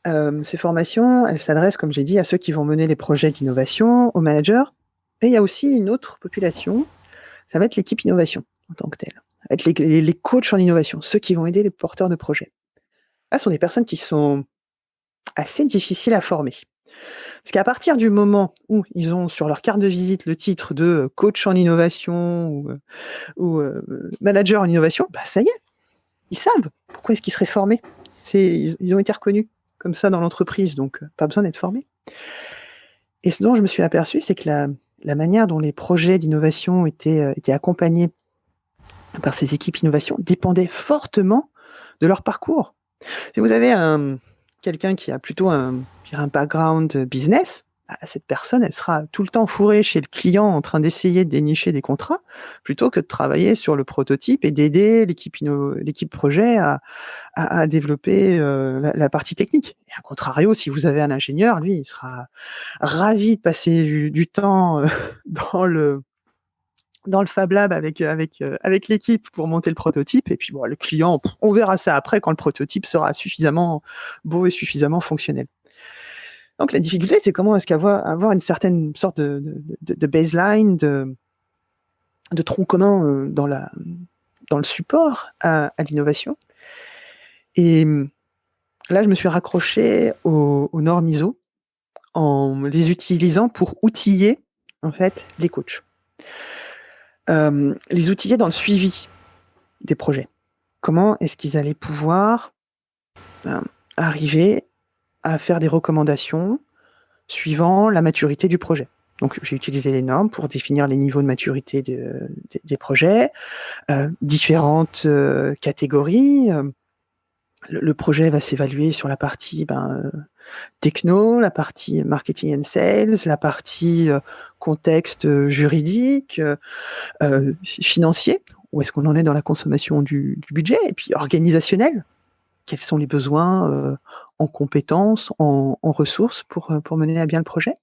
Ces formations, elles s'adressent, comme j'ai dit, à ceux qui vont mener les projets d'innovation, aux managers, et il y a aussi une autre population, ça va être l'équipe innovation en tant que telle. Ça va être les coachs en innovation, ceux qui vont aider les porteurs de projets. Là, ce sont des personnes qui sont assez difficiles à former. Parce qu'à partir du moment où ils ont sur leur carte de visite le titre de coach en innovation ou manager en innovation, ça y est, ils savent. Pourquoi est-ce qu'ils seraient formés? Ils ont été reconnus comme ça dans l'entreprise, donc pas besoin d'être formés. Et ce dont je me suis aperçu, c'est que la manière dont les projets d'innovation étaient accompagnés par ces équipes innovation dépendait fortement de leur parcours. Si vous avez quelqu'un qui a plutôt un background business, cette personne, elle sera tout le temps fourrée chez le client en train d'essayer de dénicher des contrats, plutôt que de travailler sur le prototype et d'aider l'équipe projet à développer la partie technique. Et à contrario, si vous avez un ingénieur, lui, il sera ravi de passer du temps dans le Fab Lab avec l'équipe pour monter le prototype, et puis le client, on verra ça après quand le prototype sera suffisamment beau et suffisamment fonctionnel. Donc la difficulté, c'est comment est-ce qu'avoir une certaine sorte de baseline, de tronc commun dans le support à l'innovation. Et là, je me suis raccroché aux normes ISO en les utilisant pour outiller en fait les coachs. Les outiller dans le suivi des projets. Comment est-ce qu'ils allaient pouvoir arriver à faire des recommandations suivant la maturité du projet. Donc j'ai utilisé les normes pour définir les niveaux de maturité des projets, différentes catégories. Le projet va s'évaluer sur la partie techno, la partie marketing and sales, la partie contexte juridique, financier, où est-ce qu'on en est dans la consommation du budget, et puis organisationnel, quels sont les besoins en compétences, en ressources pour mener à bien le projet.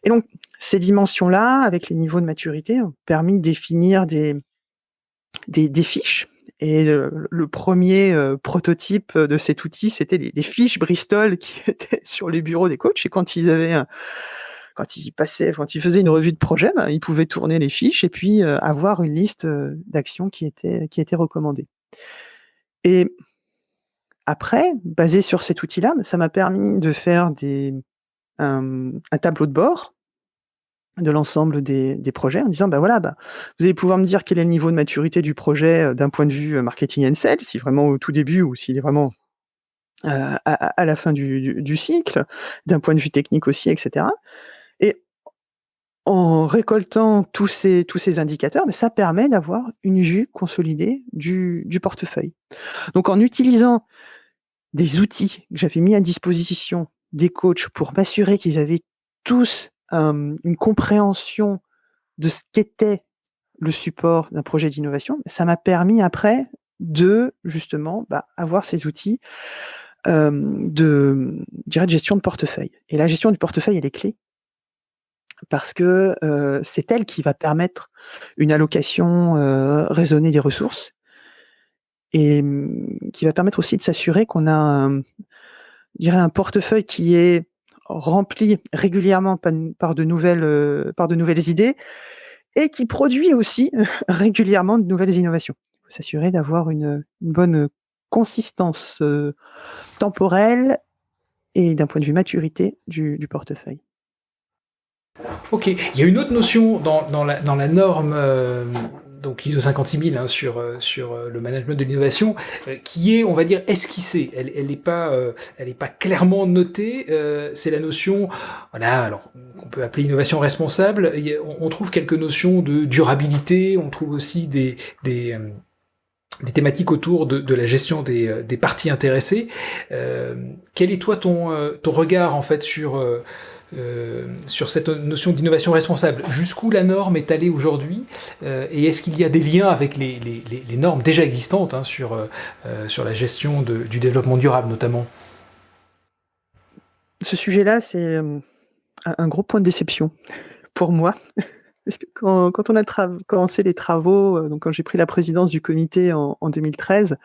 Et donc ces dimensions-là, avec les niveaux de maturité, ont permis de définir des fiches. Et le premier prototype de cet outil, c'était des fiches Bristol qui étaient sur les bureaux des coachs. Et quand ils faisaient une revue de projet, ils pouvaient tourner les fiches et puis avoir une liste d'actions qui était recommandée. Et après, basé sur cet outil-là, ça m'a permis de faire un tableau de bord de l'ensemble des projets, en disant vous allez pouvoir me dire quel est le niveau de maturité du projet d'un point de vue marketing and sales, si vraiment au tout début ou s'il est vraiment à la fin du cycle, d'un point de vue technique aussi, etc. Et en récoltant tous ces indicateurs, ça permet d'avoir une vue consolidée du portefeuille. Donc en utilisant des outils que j'avais mis à disposition des coachs pour m'assurer qu'ils avaient tous une compréhension de ce qu'était le support d'un projet d'innovation, ça m'a permis après de justement avoir ces outils de gestion de portefeuille. Et la gestion du portefeuille, elle est clé parce que c'est elle qui va permettre une allocation raisonnée des ressources et qui va permettre aussi de s'assurer qu'on a un portefeuille qui est rempli régulièrement par de nouvelles idées et qui produit aussi régulièrement de nouvelles innovations. Il faut s'assurer d'avoir une bonne consistance temporelle et d'un point de vue maturité du portefeuille. Ok, il y a une autre notion dans la norme donc ISO 56000 sur le management de l'innovation qui est, on va dire, esquissée. Elle n'est pas clairement notée. C'est la notion, voilà, alors qu'on peut appeler innovation responsable. On trouve quelques notions de durabilité. On trouve aussi des thématiques autour de la gestion des parties intéressées. Quel est toi ton regard en fait sur cette notion d'innovation responsable? Jusqu'où la norme est allée aujourd'hui et est-ce qu'il y a des liens avec les normes déjà existantes sur la gestion du développement durable notamment? Ce sujet-là, c'est un gros point de déception pour moi. Parce que quand on a commencé les travaux, donc quand j'ai pris la présidence du comité en 2013,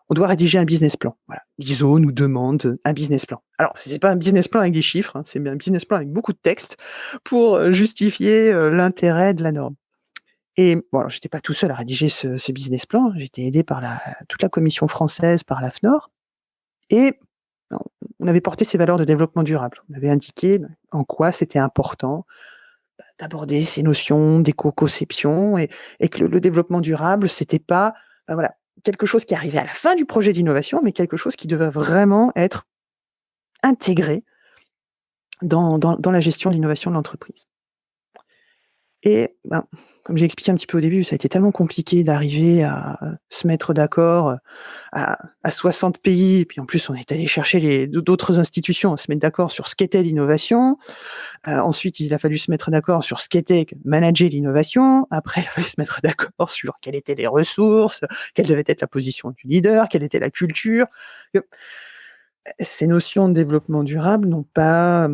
on doit rédiger un business plan. Voilà. L'ISO nous demande un business plan. Alors, c'est pas un business plan avec des chiffres, c'est un business plan avec beaucoup de texte pour justifier l'intérêt de la norme. Et bon, alors, j'étais pas tout seul à rédiger ce business plan. J'étais aidé par toute la commission française, par l'AFNOR. Et on avait porté ces valeurs de développement durable. On avait indiqué en quoi c'était important d'aborder ces notions d'éco-conception et que le développement durable, c'était pas quelque chose qui arrivait à la fin du projet d'innovation, mais quelque chose qui devait vraiment être intégré dans la gestion de l'innovation de l'entreprise. Et comme j'ai expliqué un petit peu au début, ça a été tellement compliqué d'arriver à se mettre d'accord à 60 pays, et puis en plus on est allé chercher d'autres institutions à se mettre d'accord sur ce qu'était l'innovation. Ensuite, il a fallu se mettre d'accord sur ce qu'était manager l'innovation. Après, il a fallu se mettre d'accord sur quelles étaient les ressources, quelle devait être la position du leader, quelle était la culture. Ces notions de développement durable n'ont pas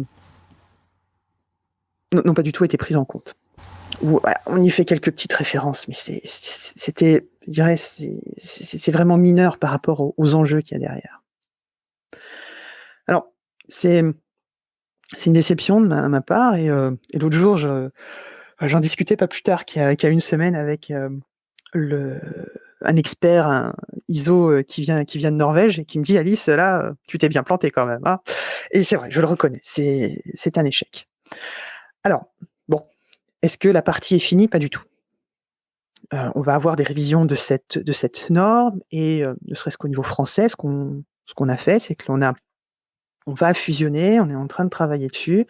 du tout été prises en compte. On y fait quelques petites références, mais c'était, je dirais, c'est vraiment mineur par rapport aux enjeux qu'il y a derrière. Alors, c'est une déception de ma part, et l'autre jour, j'en discutais pas plus tard qu'il y a une semaine avec un expert, un ISO qui vient de Norvège et qui me dit: Alice, là, tu t'es bien planté quand même, hein. Et c'est vrai, je le reconnais, c'est un échec. Alors, bon, est-ce que la partie est finie? Pas du tout. On va avoir des révisions de cette norme et ne serait-ce qu'au niveau français, ce qu'on a fait, c'est que on va fusionner, on est en train de travailler dessus,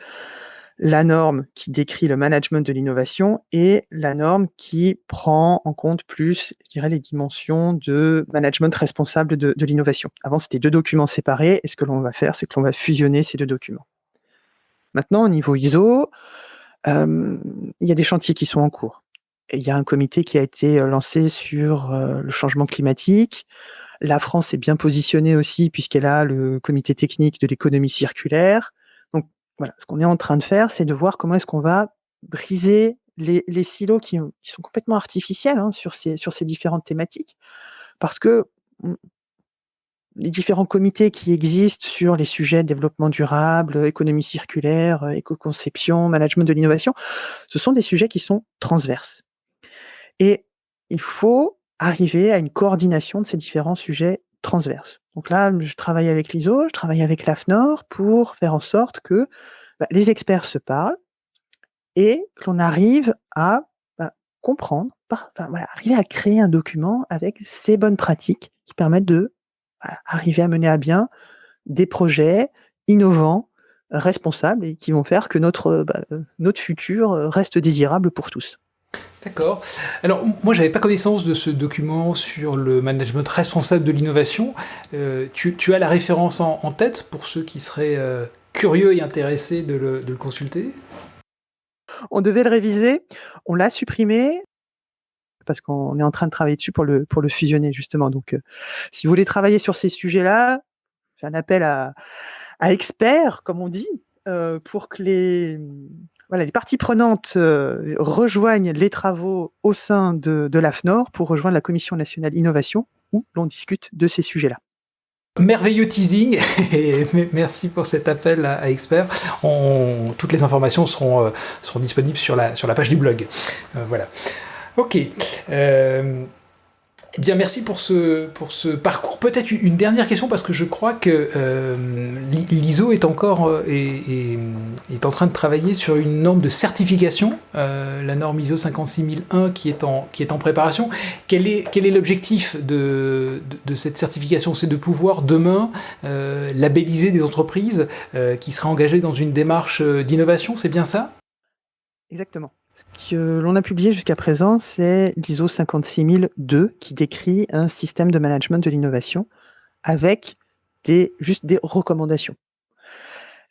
la norme qui décrit le management de l'innovation et la norme qui prend en compte plus, je dirais, les dimensions de management responsable de l'innovation. Avant, c'était 2 documents séparés, et ce que l'on va faire, c'est que l'on va fusionner ces 2 documents. Maintenant, au niveau ISO, il y a des chantiers qui sont en cours. Et il y a un comité qui a été lancé sur le changement climatique. La France est bien positionnée aussi puisqu'elle a le comité technique de l'économie circulaire. Donc voilà, ce qu'on est en train de faire, c'est de voir comment est-ce qu'on va briser les silos qui sont complètement artificiels sur ces différentes thématiques. Parce que les différents comités qui existent sur les sujets de développement durable, économie circulaire, éco-conception, management de l'innovation, ce sont des sujets qui sont transverses. Et il faut arriver à une coordination de ces différents sujets transverses. Donc là, je travaille avec l'ISO, je travaille avec l'AFNOR pour faire en sorte que les experts se parlent et que l'on arrive à comprendre, arriver à créer un document avec ces bonnes pratiques qui permettent de arriver à mener à bien des projets innovants, responsables et qui vont faire que notre futur reste désirable pour tous. D'accord. Alors, moi, j'avais pas connaissance de ce document sur le management responsable de l'innovation. Tu as la référence en tête pour ceux qui seraient curieux et intéressés de le consulter? On devait le réviser, on l'a supprimé parce qu'on est en train de travailler dessus pour le fusionner justement. Donc, si vous voulez travailler sur ces sujets-là, c'est un appel à experts, comme on dit, pour que voilà, les parties prenantes rejoignent les travaux au sein de l'AFNOR pour rejoindre la Commission nationale innovation où l'on discute de ces sujets-là. Merveilleux teasing et merci pour cet appel à experts. Toutes les informations seront disponibles sur la page du blog. Voilà. Ok. Eh bien, merci pour ce parcours. Peut-être une dernière question, parce que je crois que l'ISO est en train de travailler sur une norme de certification, la norme ISO 56001 qui est en préparation. Quel est l'objectif de cette certification? C'est de pouvoir demain labelliser des entreprises qui seraient engagées dans une démarche d'innovation, c'est bien ça? Exactement. Ce que l'on a publié jusqu'à présent, c'est l'ISO 56002 qui décrit un système de management de l'innovation avec juste des recommandations.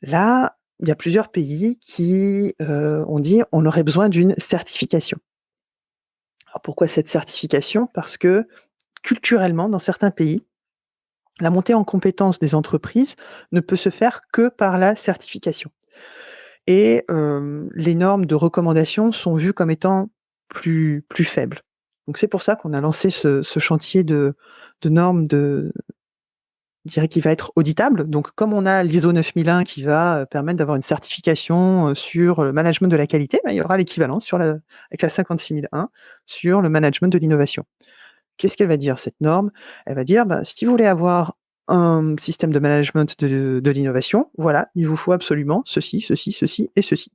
Là, il y a plusieurs pays qui ont dit on aurait besoin d'une certification. Alors pourquoi cette certification? Parce que culturellement, dans certains pays, la montée en compétence des entreprises ne peut se faire que par la certification. Et les normes de recommandation sont vues comme étant plus faibles. Donc c'est pour ça qu'on a lancé ce chantier de normes je dirais qui va être auditable. Donc comme on a l'ISO 9001 qui va permettre d'avoir une certification sur le management de la qualité, il y aura l'équivalent avec la 56001 sur le management de l'innovation. Qu'est-ce qu'elle va dire cette norme? Elle va dire, si vous voulez avoir un système de management de l'innovation, voilà, il vous faut absolument ceci, ceci, ceci et ceci.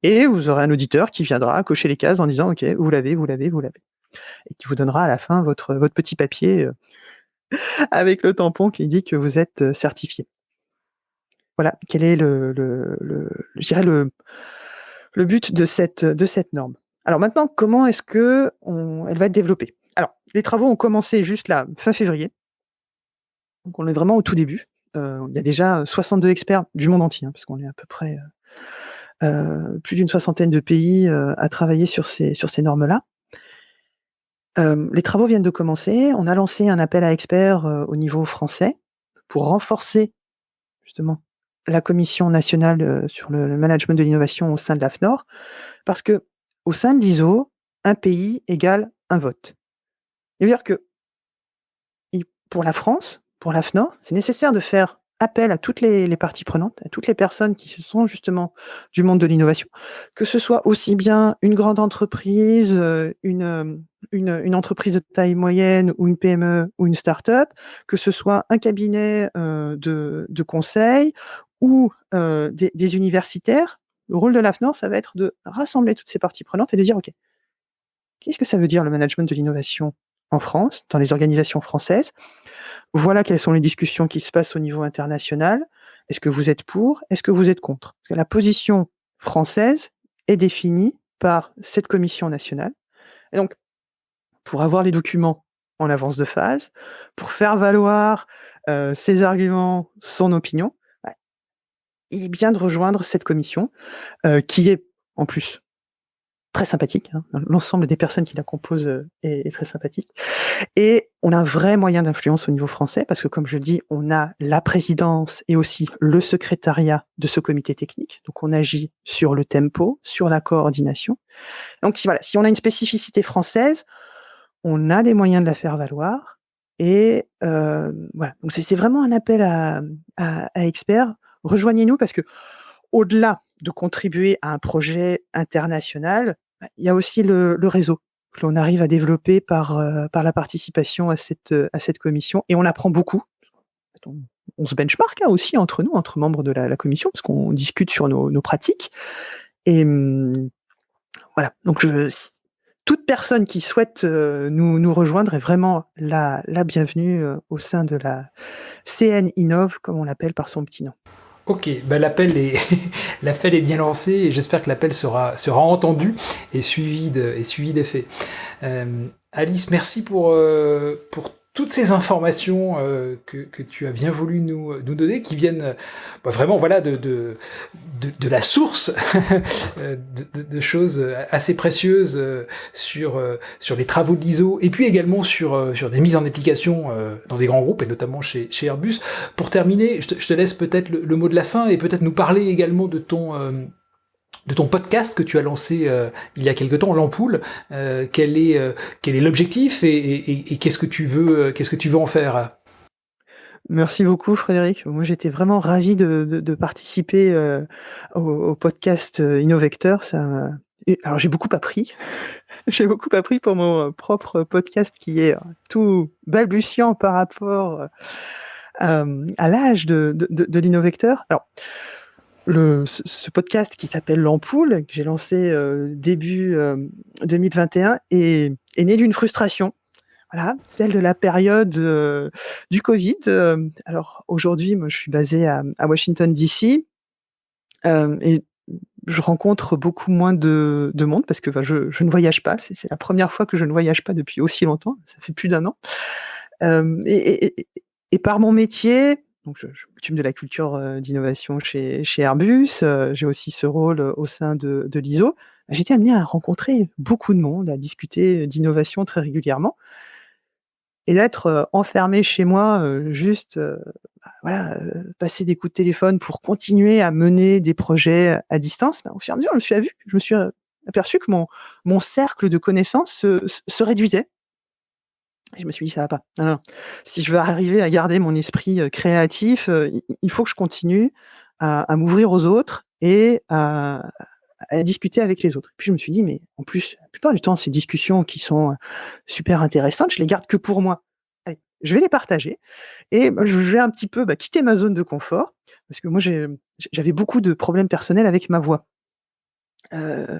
Et vous aurez un auditeur qui viendra cocher les cases en disant, OK, vous l'avez, vous l'avez, vous l'avez. Et qui vous donnera à la fin votre petit papier avec le tampon qui dit que vous êtes certifié. Voilà, quel est je dirais le but de cette norme. Alors maintenant, comment est-ce elle va être développée? Alors, les travaux ont commencé juste là, fin février. Donc on est vraiment au tout début. Il y a déjà 62 experts du monde entier, parce qu'on est à peu près plus d'une soixantaine de pays à travailler sur ces normes-là. Les travaux viennent de commencer. On a lancé un appel à experts au niveau français pour renforcer justement la commission nationale sur le management de l'innovation au sein de l'AFNOR, parce que au sein de l'ISO, un pays égale un vote. Ça veut dire que pour la France, pour l'AFNOR, c'est nécessaire de faire appel à toutes les parties prenantes, à toutes les personnes qui sont justement du monde de l'innovation, que ce soit aussi bien une grande entreprise, une entreprise de taille moyenne ou une PME ou une start-up, que ce soit un cabinet de conseil ou des universitaires. Le rôle de l'AFNOR, ça va être de rassembler toutes ces parties prenantes et de dire, OK, qu'est-ce que ça veut dire le management de l'innovation en France, dans les organisations françaises? Voilà quelles sont les discussions qui se passent au niveau international. Est-ce que vous êtes pour? Est-ce que vous êtes contre? Parce que la position française est définie par cette commission nationale. Et donc, pour avoir les documents en avance de phase, pour faire valoir ses arguments, son opinion, il est bien de rejoindre cette commission qui est en plus très sympathique. L'ensemble des personnes qui la composent est très sympathique. Et on a un vrai moyen d'influence au niveau français, parce que comme je le dis, on a la présidence et aussi le secrétariat de ce comité technique. Donc on agit sur le tempo, sur la coordination. Donc voilà, si on a une spécificité française, on a des moyens de la faire valoir. Et voilà, donc c'est vraiment un appel à experts. Rejoignez-nous, parce que au-delà de contribuer à un projet international, il y a aussi le réseau que l'on arrive à développer par la participation à cette commission, et on apprend beaucoup. On se benchmark aussi entre nous, entre membres de la commission, parce qu'on discute sur nos pratiques. Et voilà, donc toute personne qui souhaite nous rejoindre est vraiment la bienvenue au sein de la CN Innov, comme on l'appelle par son petit nom. Ok, bah l'appel est, l'appel est bien lancé et j'espère que l'appel sera entendu et suivi d'effet. Alice, merci pour toutes ces informations que tu as bien voulu nous donner, qui viennent vraiment voilà, de la source de choses assez précieuses sur les travaux de l'ISO et puis également sur des mises en application dans des grands groupes et notamment chez Airbus. Pour terminer, je te laisse peut-être le mot de la fin et peut-être nous parler également de ton podcast que tu as lancé il y a quelque temps, l'Ampoule. Quel est l'objectif et qu'est-ce que tu veux en faire? Merci beaucoup Frédéric. Moi j'étais vraiment ravi de participer au podcast Innovecteur. Alors j'ai beaucoup appris. J'ai beaucoup appris pour mon propre podcast qui est tout balbutiant par rapport à l'âge de l'Innovecteur. Alors ce podcast qui s'appelle l'Ampoule, que j'ai lancé début 2021, est né d'une frustration. Voilà, celle de la période du Covid. Alors aujourd'hui, moi, je suis basé à Washington DC et je rencontre beaucoup moins de monde parce que je ne voyage pas. C'est la première fois que je ne voyage pas depuis aussi longtemps. Ça fait plus d'1 an. Et par mon métier, donc je m'occupe de la culture d'innovation chez Airbus. J'ai aussi ce rôle au sein de l'ISO. J'ai été amenée à rencontrer beaucoup de monde, à discuter d'innovation très régulièrement. Et d'être enfermée chez moi, juste, voilà, passer des coups de téléphone pour continuer à mener des projets à distance, au fur et à mesure, je me suis aperçu que mon cercle de connaissances se réduisait. Et je me suis dit: «Ça va pas. Non, non. Si je veux arriver à garder mon esprit créatif, il faut que je continue à m'ouvrir aux autres et à discuter avec les autres». Puis je me suis dit: «Mais en plus, la plupart du temps, ces discussions qui sont super intéressantes, je les garde que pour moi. Allez, je vais les partager». Et bah, je vais un petit peu quitter ma zone de confort parce que moi, j'avais beaucoup de problèmes personnels avec ma voix. Heu,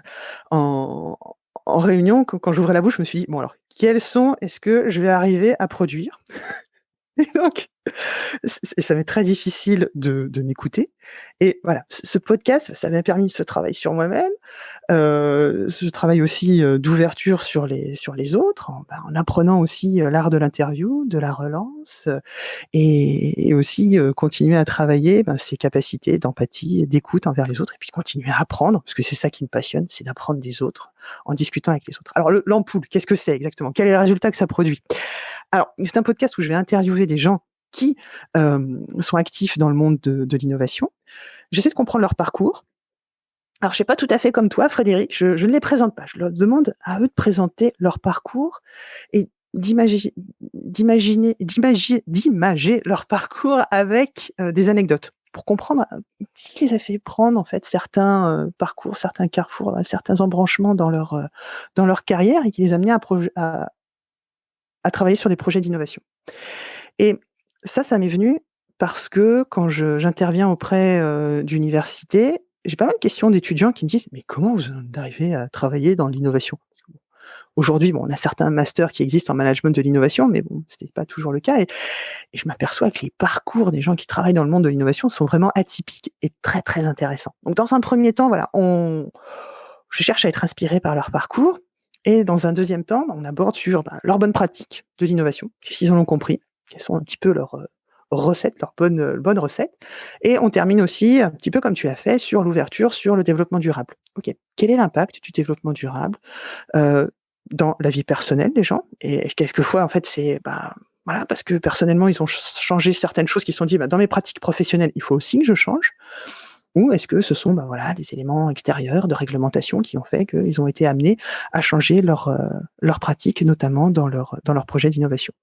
en en réunion, quand j'ouvrais la bouche, je me suis dit: «Bon alors, quels sons est-ce que je vais arriver à produire?» Et donc ça m'est très difficile de m'écouter et voilà, ce podcast, ça m'a permis ce travail sur moi-même, ce travail aussi, d'ouverture sur les autres, en apprenant aussi, l'art de l'interview, de la relance, et aussi, continuer à travailler, ses capacités d'empathie et d'écoute envers les autres et puis continuer à apprendre, parce que c'est ça qui me passionne, c'est d'apprendre des autres en discutant avec les autres. Alors l'ampoule, qu'est-ce que c'est exactement? Quel est le résultat que ça produit? Alors, c'est un podcast où je vais interviewer des gens qui, sont actifs dans le monde de l'innovation. J'essaie de comprendre leur parcours. Alors, je ne fais pas tout à fait comme toi, Frédéric, je ne les présente pas. Je leur demande à eux de présenter leur parcours et d'imager leur parcours avec, des anecdotes pour comprendre, ce qui les a fait prendre, en fait, certains, parcours, certains carrefours, certains embranchements dans leur carrière et qui les a amenés à travailler sur des projets d'innovation. Et ça m'est venu parce que quand j'interviens auprès, d'universités, j'ai pas mal de questions d'étudiants qui me disent: «Mais comment vous en arrivez à travailler dans l'innovation?» Aujourd'hui, bon, on a certains masters qui existent en management de l'innovation, mais bon, c'était pas toujours le cas et je m'aperçois que les parcours des gens qui travaillent dans le monde de l'innovation sont vraiment atypiques et très, très intéressants. Donc dans un premier temps, voilà, je cherche à être inspiré par leur parcours et dans un deuxième temps, on aborde sur, leurs bonnes pratiques de l'innovation. Qu'est-ce qu'ils en ont compris? Quelles sont un petit peu leurs, recettes, leurs bonnes recettes et on termine aussi, un petit peu comme tu l'as fait, sur l'ouverture sur le développement durable. OK, quel est l'impact du développement durable, heu, dans la vie personnelle des gens? Et quelquefois, en fait, c'est, voilà, parce que personnellement, ils ont changé certaines choses qui se sont dit: «Dans mes pratiques professionnelles, il faut aussi que je change». Ou est-ce que ce sont, voilà, des éléments extérieurs de réglementation qui ont fait qu'ils ont été amenés à changer leurs pratiques, notamment dans leur projet d'innovation?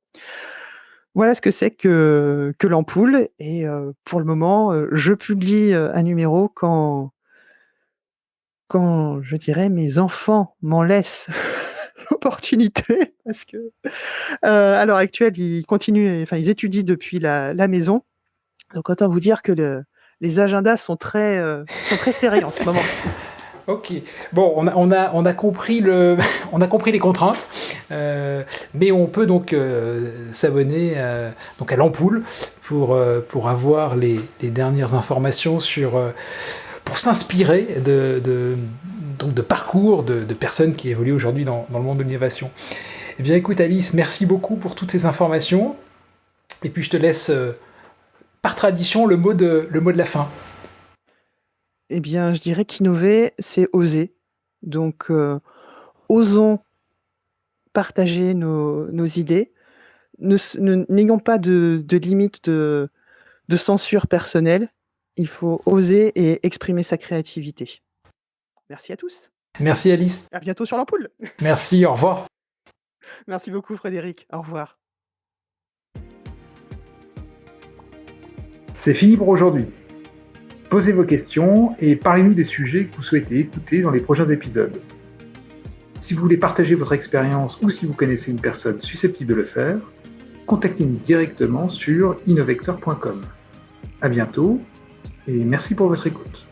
Voilà ce que c'est que l'ampoule et pour le moment, je publie, un numéro quand je dirais mes enfants m'en laissent l'opportunité parce que, à l'heure actuelle, ils continuent enfin, ils étudient depuis la maison. Donc autant vous dire que les agendas sont très serrés en ce moment. Ok. Bon, on a compris on a compris les contraintes, mais on peut donc s'abonner donc à l'ampoule pour avoir les dernières informations pour s'inspirer donc de parcours de personnes qui évoluent aujourd'hui dans le monde de l'innovation. Eh bien, écoute Alice, merci beaucoup pour toutes ces informations. Et puis je te laisse par tradition le mot de la fin. Eh bien, je dirais qu'innover, c'est oser. Donc, osons partager nos idées. N'ayons pas de limite de censure personnelle. Il faut oser et exprimer sa créativité. Merci à tous. Merci Alice. À bientôt sur l'ampoule. Merci, au revoir. Merci beaucoup Frédéric. Au revoir. C'est fini pour aujourd'hui. Posez vos questions et parlez-nous des sujets que vous souhaitez écouter dans les prochains épisodes. Si vous voulez partager votre expérience ou si vous connaissez une personne susceptible de le faire, contactez-nous directement sur innovector.com. À bientôt et merci pour votre écoute.